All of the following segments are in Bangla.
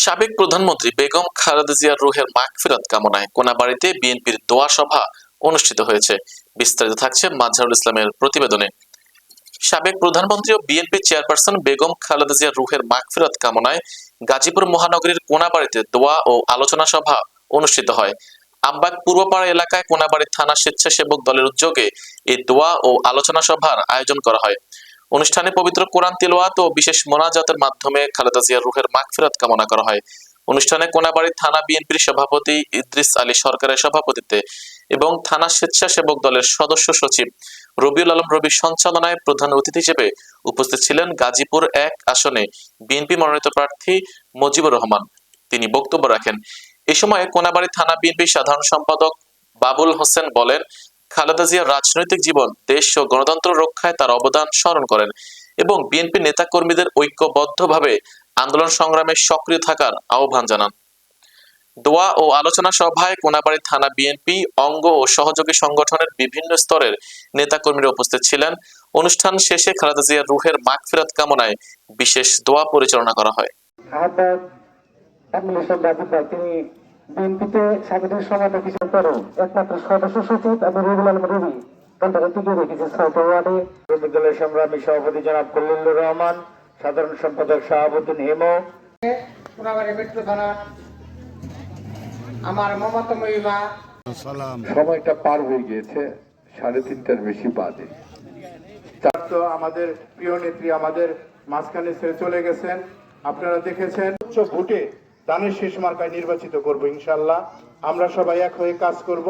সাবেক প্রধানমন্ত্রী বেগম খালেদা জিয়ার রুহের মাগফিরাত কামনায় কোনাবাড়ীতে বিএনপির দোয়া সভা অনুষ্ঠিত হয়েছে। বিস্তারিত থাকছে মাজহারুল ইসলামের প্রতিবেদনে। সাবেক প্রধানমন্ত্রী ও বিএনপি চেয়ারপারসন বেগম খালেদা জিয়ার রুহের মাগফিরাত কামনায় গাজীপুর মহানগরীর কোনাবাড়ীতে দোয়া ও আলোচনা সভা অনুষ্ঠিত হয়। আমবাগ পূর্বপাড়া এলাকায় কোনাবাড়ী থানা স্বেচ্ছাসেবক দলের উদ্যোগে এই দোয়া ও আলোচনা সভার আয়োজন করা হয়। অনুষ্ঠানে পবিত্র কোরআন তিলাওয়াত ও বিশেষ মোনাজাতের মাধ্যমে খালেদা জিয়ার রুহের মাগফিরাত কামনা করা হয়। অনুষ্ঠানে কোনাবাড়ী থানা বিএনপির সভাপতি ইদ্রিস আলী সরকারের সভাপতিত্বে এবং থানা স্বেচ্ছাসেবক দলের সদস্য সচিব রবিউল আলম রবির সঞ্চালনায় প্রধান অতিথি হিসেবে উপস্থিত ছিলেন গাজীপুর ১ আসনে বিএনপি মনোনীত প্রার্থী মুজিবুর রহমান। তিনি বক্তব্য রাখেন। এ সময় কোনাবাড়ী থানা বিএনপির সাধারণ সম্পাদক বাবুল হোসেন বলেন, খালেদা জিয়ার রাজনৈতিক জীবন, দেশ ও গণতন্ত্র রক্ষায় তার অবদান স্মরণ করেন এবং বিএনপি নেতাকর্মীদের ঐক্যবদ্ধভাবে আন্দোলন সংগ্রামে সক্রিয় থাকার আহ্বান জানান। দোয়া ও আলোচনা সভায় কোনাবাড়ী থানা বিএনপি অঙ্গ ও সহযোগী সংগঠনের বিভিন্ন স্তরের নেতাকর্মীরা উপস্থিত ছিলেন। অনুষ্ঠান শেষে খালেদা জিয়ার রুহের মাগফিরাত কামনায় বিশেষ দোয়া পরিচালনা করা হয়। তিনি বিএনপিতে সাংগঠনিক সভাপতি হিসেবে করেন একমাত্র সদস্য সচিব এবং রবিউল আলম রবি বিদ্যালয়ের সংগ্রামী সভাপতি জনাব খলিলুর রহমান, সাধারণ সম্পাদক শাহাবুদ্দিন হিমো, কোনাবাড়ী মেট্রো থানা আমার মমতা মহিমা। সময়টা পার হয়ে গিয়েছে, 3:30টার বেশি বাজে। আমাদের প্রিয় নেত্রী আমাদের মাঝখানে ছেড়ে চলে গেছেন। আপনারা দেখেছেন উচ্চ ভোটে দানের শেষ মার্কায় নির্বাচিত করব ইনশাল্লাহ। আমরা সবাই এক হয়ে কাজ করব।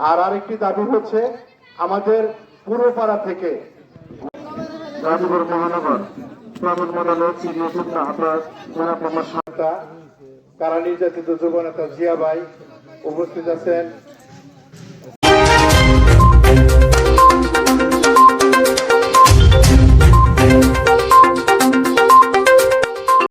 আর আরেকটি দাবি হচ্ছে আমাদের পূর্বপাড়া থেকে গাজীপুর মহানগর কারা নির্যাতিত যুবনেতা জিয়া ভাই উপস্থিত আছেন।